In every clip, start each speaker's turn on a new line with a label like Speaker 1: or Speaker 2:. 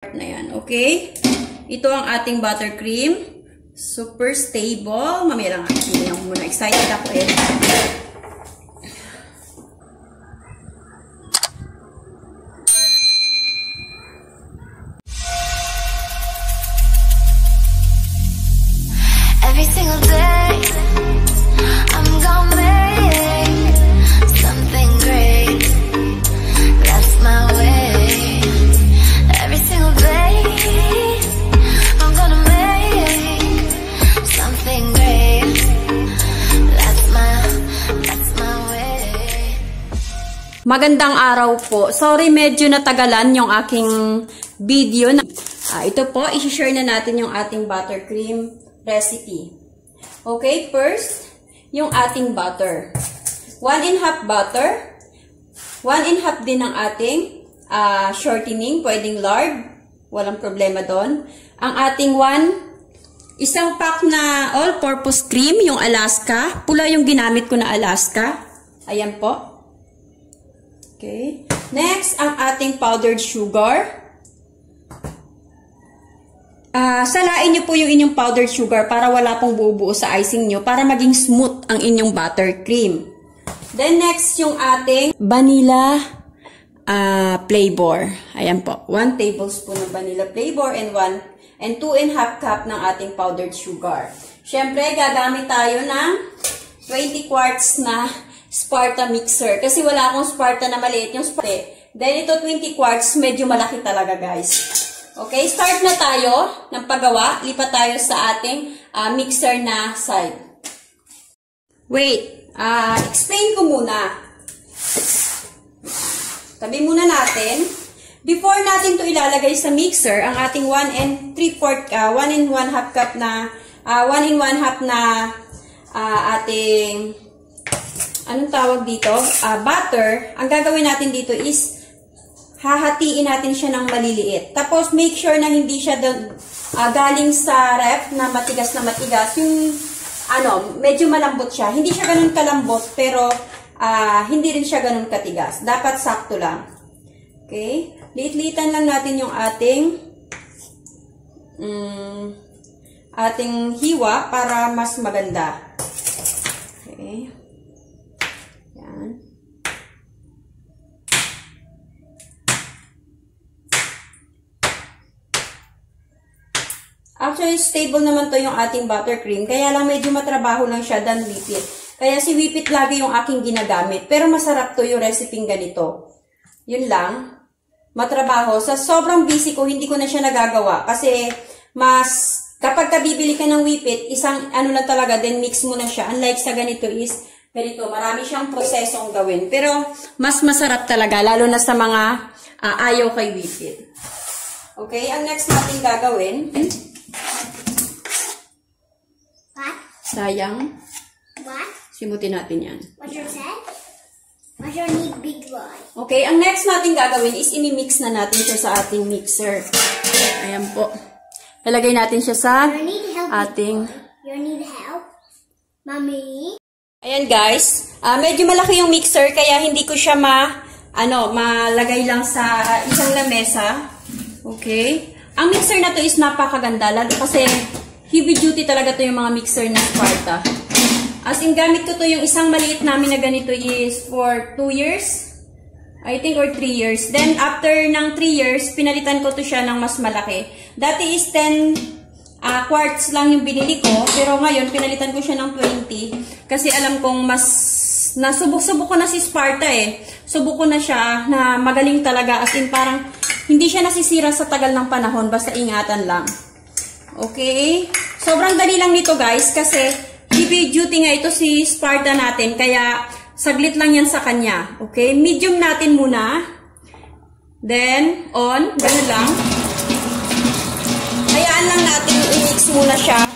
Speaker 1: na yan. Okay? Ito ang ating buttercream. Super stable. Mamaya lang hindi lang muna. Excited ako eh.
Speaker 2: Every single day, I'm gonna make something great. That's my way. Every single day, I'm gonna make something great. That's my way.
Speaker 1: Magandang araw po. Sorry, medyo natagalan yung aking video. Ito po, i-share na natin yung ating buttercream recipe. Okay, first, yung ating butter. 1½ butter. 1½ din ang ating shortening. Pwedeng lard. Walang problema doon. Ang ating isang pack na all-purpose cream, yung Alaska. Pula yung ginamit ko na Alaska. Ayan po. Okay. Next, ang ating powdered sugar. Salain nyo po yung inyong powdered sugar para wala pong bubuo sa icing nyo para maging smooth ang inyong buttercream. Then next, yung ating vanilla flavor. Ayan po. 1 tablespoon ng vanilla flavor and 2½ cup ng ating powdered sugar. Siyempre, gagamit tayo ng 20 quarts na Sparta mixer. Kasi wala akong Sparta na maliit yung Sparta. Then ito 20 quarts, medyo malaki talaga guys. Okay, start na tayo ng paggawa. Lipat tayo sa ating mixer na side. Wait, explain ko muna. Tabi muna natin. Before natin to ilalagay sa mixer, ang ating 1 1½ cup na, 1½ na ating, anong tawag dito? Butter. Ang gagawin natin dito is, hahatiin natin siya ng maliliit. Tapos, make sure na hindi siya galing sa ref na matigas. Yung, medyo malambot siya. Hindi siya ganun kalambot, pero hindi rin siya ganun katigas. Dapat sakto lang. Okay? Liit-liitan lang natin yung ating hiwa para mas maganda. Okay? Yan. Actually, stable naman to yung ating buttercream. Kaya lang medyo matrabaho lang siya than whippet. Kaya si whippet lagi yung aking ginagamit. Pero masarap to yung recipe ganito. Yun lang. Matrabaho. Sa sobrang busy ko, hindi ko na siya nagagawa. Kasi kapag bibili ka ng whippet, isang lang talaga, then mix mo na siya. Unlike sa ganito is, ganito, marami siyang prosesong gawin. Pero mas masarap talaga, lalo na sa mga ayaw kay whippet. Okay, ang next natin gagawin,
Speaker 2: What?
Speaker 1: sayang.
Speaker 2: What?
Speaker 1: Simutin natin yan.
Speaker 2: What you said? What you need big boy?
Speaker 1: Okay, ang next natin gagawin is imimix na natin siya sa ating mixer. Ayan po. Lalagay natin siya sa ating...
Speaker 2: You need help? Mommy?
Speaker 1: Ayan guys. Medyo malaki yung mixer kaya hindi ko siya malagay lang sa isang lamesa. Okay. Ang mixer na to is napakaganda. Lalo kasi heavy duty talaga to yung mga mixer na Sparta. As in, gamit ko to yung isang maliit namin na ganito is for 2 years. I think or 3 years. Then, after ng 3 years, pinalitan ko to siya ng mas malaki. Dati is 10 quarts lang yung binili ko. Pero ngayon, pinalitan ko siya ng 20. Kasi alam kong nasubok ko na si Sparta eh. Subok ko na siya na magaling talaga. As in, parang hindi siya nasisira sa tagal ng panahon. Basta ingatan lang. Okay? Sobrang dali lang nito guys. Kasi heavy duty nga ito si Sparta natin. Kaya saglit lang yan sa kanya. Okay? Medium natin muna. Then, on. Ganun lang. Hayaan lang natin i-mix muna siya.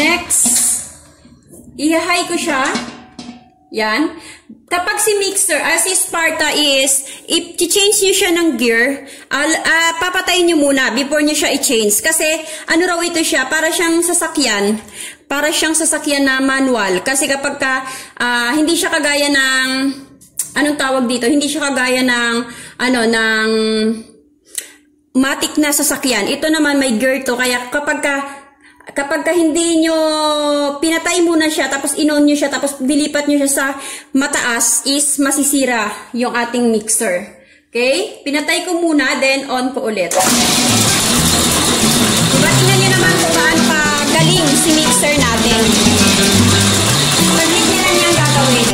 Speaker 1: Next, i-high ko siya. Yan. Kapag si mixer, si Sparta is i-change nyo siya ng gear, papatayin nyo muna before nyo siya i-change. Kasi, ano raw ito siya, para siyang sasakyan. Para siyang sasakyan na manual. Kasi kapag hindi siya kagaya ng, anong tawag dito? Hindi siya kagaya ng, ng matic na sasakyan. Ito naman may gear to. Kaya kapag hindi nyo pinatay muna siya, tapos in-on nyo siya, tapos dilipat nyo siya sa mataas, is masisira yung ating mixer. Okay? Pinatay ko muna, then on ko ulit. Diba, tingnan nyo naman kung gaano kagaling si mixer natin. Saglit nyo lang yung gagawin.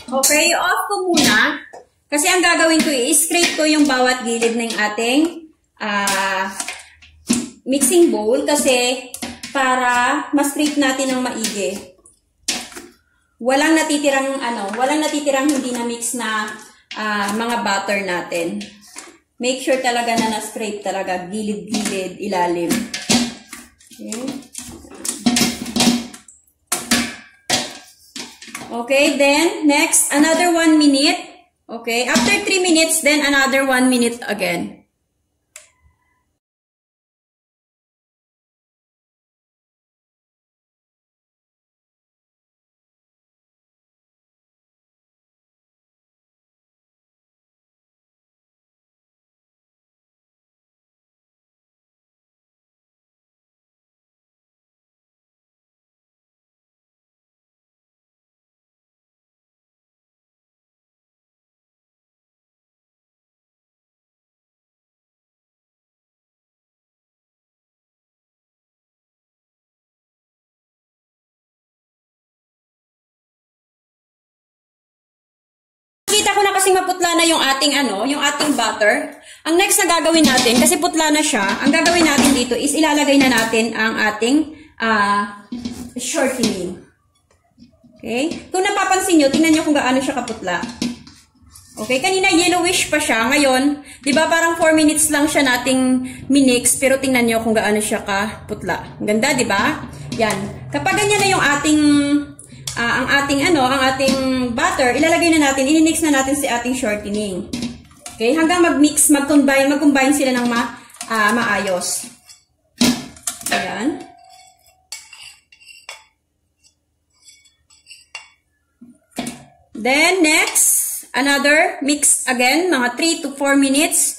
Speaker 1: Okay, off ko muna. Kasi ang gagawin ko, i-scrape ko yung bawat gilid ng ating mixing bowl. Kasi para ma-scrape natin ng maigi. Walang natitirang hindi na mix na mga butter natin. Make sure talaga na na-scrape talaga gilid-gilid, ilalim. Okay. Okay, then next, another 1 minute. Okay, after 3 minutes, then another 1 minute again. Kita ko na kasi maputla na yung ating butter. Ang next na gagawin natin, kasi putla na siya, ang gagawin natin dito is ilalagay na natin ang ating shortening. Okay? Kung napapansin nyo, tingnan nyo kung gaano siya kaputla. Okay? Kanina yellowish pa siya. Ngayon, di ba parang 4 minutes lang siya nating minix, pero tingnan nyo kung gaano siya kaputla. Ang ganda, di ba? Yan. Kapag ganyan na yung ating ang ating butter, ilalagay na natin, i-mix na natin si ating shortening. Okay? Hanggang mag-mix, mag-combine sila ng maayos. Ayan. Then, next, another mix again, mga 3 to 4 minutes.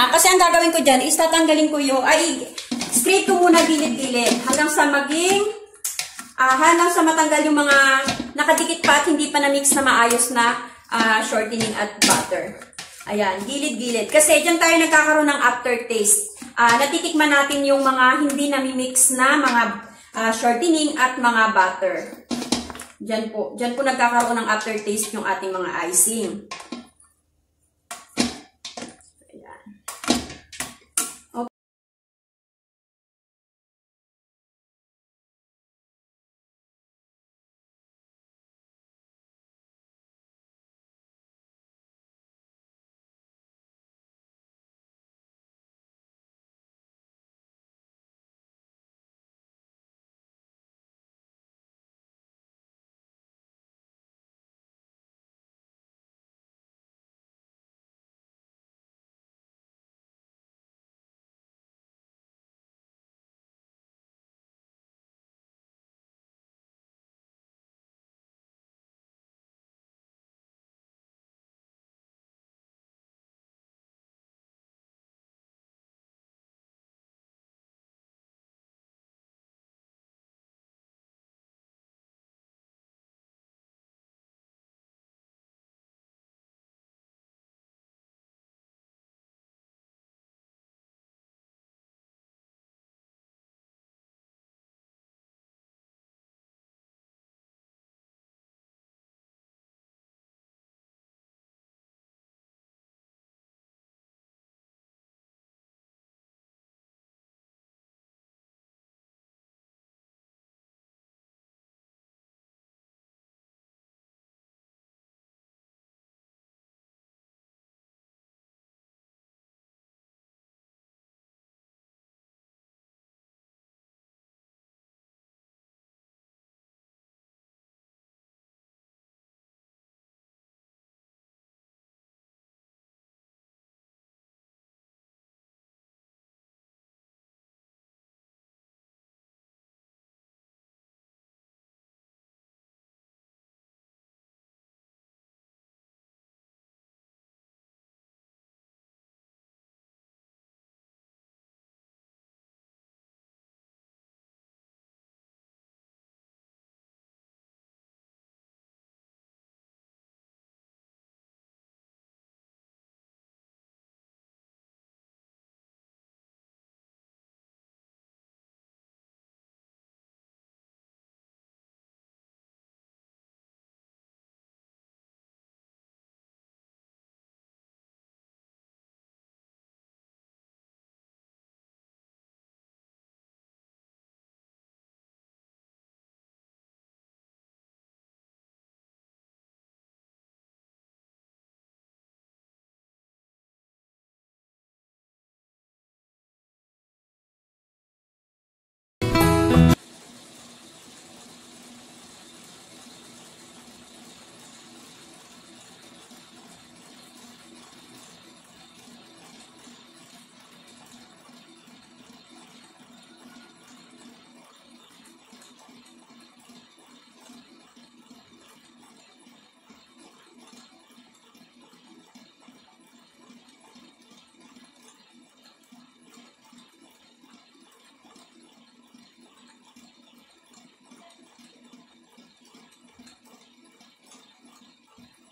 Speaker 1: Kasi ang gagawin ko dyan is tatanggalin ko yung, straight ko muna gilid-gilid hanggang sa matanggal yung mga nakadikit pa at hindi pa na-mix na maayos na shortening at butter. Ayan, gilid-gilid. Kasi dyan tayo nagkakaroon ng aftertaste. Natitikman natin yung mga hindi na-mix na mga shortening at mga butter. Dyan po nagkakaroon ng aftertaste yung ating mga icing. Ayan.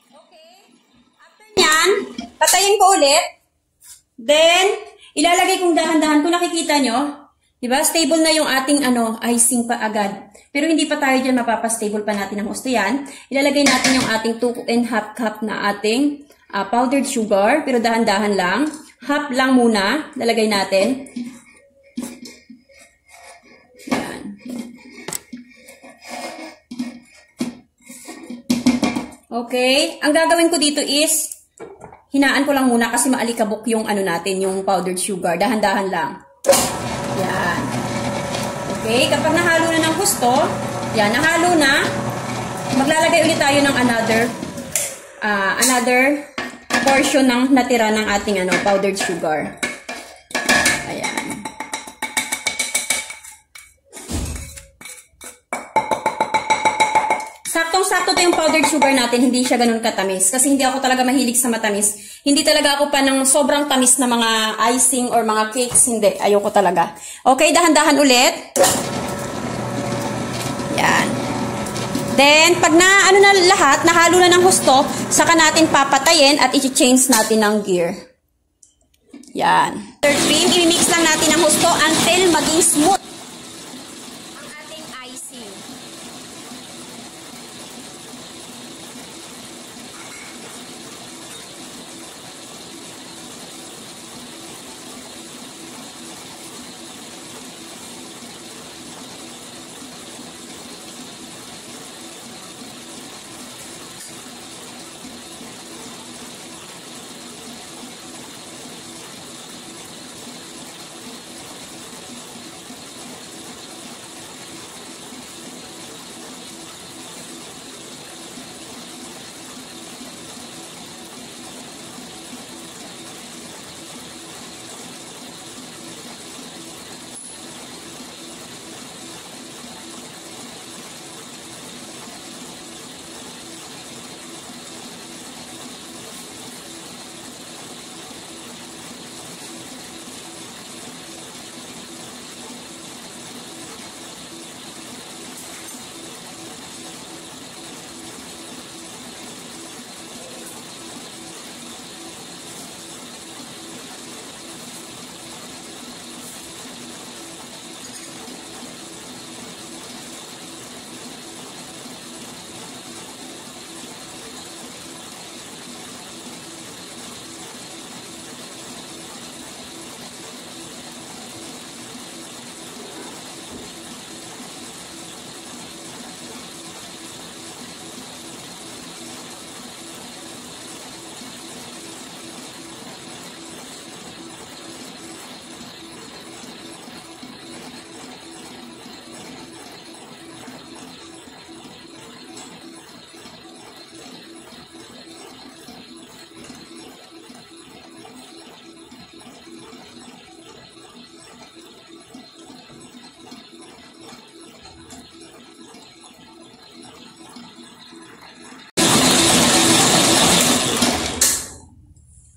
Speaker 1: Okay. Patayin ko ulit. Then, ilalagay kong dahan-dahan. Kung nakikita nyo, diba? Stable na yung ating icing pa agad. Pero hindi pa tayo dyan mapapastable pa natin ang gusto yan. Ilalagay natin yung ating 2½ cup na ating powdered sugar. Pero dahan-dahan lang. Half lang muna. Lalagay natin. Yan. Okay. Ang gagawin ko dito is hinaan ko lang muna kasi maalikabok yung natin, yung powdered sugar. Dahan-dahan lang. Yan. Okay, kapag nahalo na ng gusto, yan, nahalo na, maglalagay ulit tayo ng another portion ng natira ng ating powdered sugar. Ayan. Saktong-sakto to yung powdered sugar natin, hindi siya ganun katamis. Kasi hindi ako talaga mahilig sa matamis. Hindi talaga ako pa ng sobrang tamis na mga icing or mga cakes. Hindi. Ayoko talaga. Okay, dahan-dahan ulit. Yan. Then, pag na, ano na lahat, nahalo na ng husto, saka natin papatayin at i-change natin ng gear. Yan. Third cream, i-mix lang natin ng husto until maging smooth ang ating icing.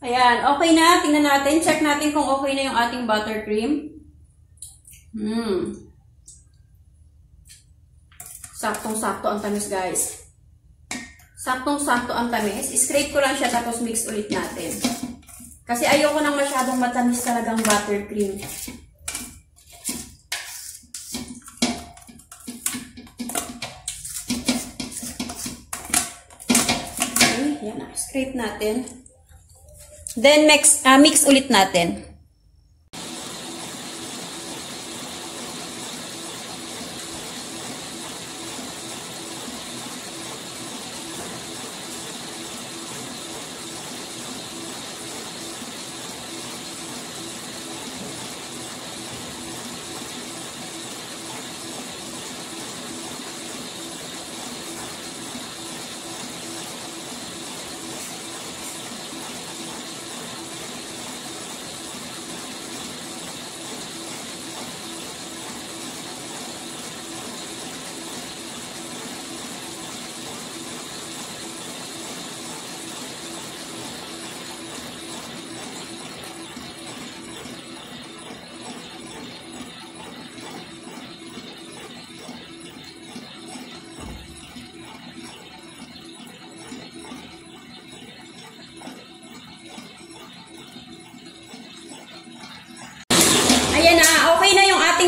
Speaker 1: Ayan, okay na. Tingnan natin. Check natin kung okay na yung ating buttercream. Saktong-sakto ang tamis, guys. Saktong-sakto ang tamis. Scrape ko lang siya tapos mix ulit natin. Kasi ayoko nang masyadong matamis talagang buttercream. Okay, yan na. Scrape natin. Then mix ulit natin.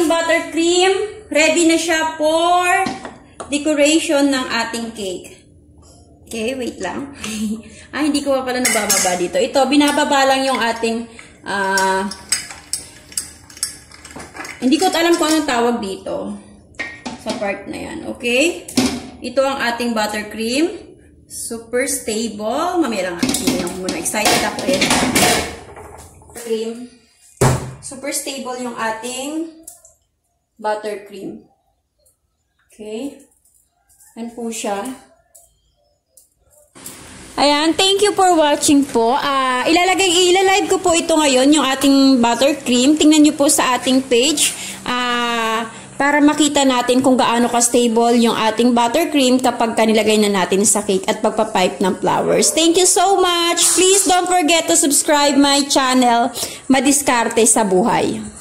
Speaker 1: Buttercream, ready na siya for decoration ng ating cake. Okay, wait lang. Hindi ko pa pala nabababa dito. Ito, binababa lang yung ating, hindi ko alam kung anong tawag dito. Sa part na yan, okay? Ito ang ating buttercream. Super stable. Mamaya lang ako muna. Excited ako eh. Cream. Super stable yung ating buttercream. Okay. Yan po siya. Ayan, thank you for watching po. Ilalive ko po ito ngayon, yung ating buttercream. Tingnan nyo po sa ating page. para makita natin kung gaano ka-stable yung ating buttercream kapag kanilagay na natin sa cake at pagpapipe ng flowers. Thank you so much! Please don't forget to subscribe my channel, Madiskarte sa Buhay.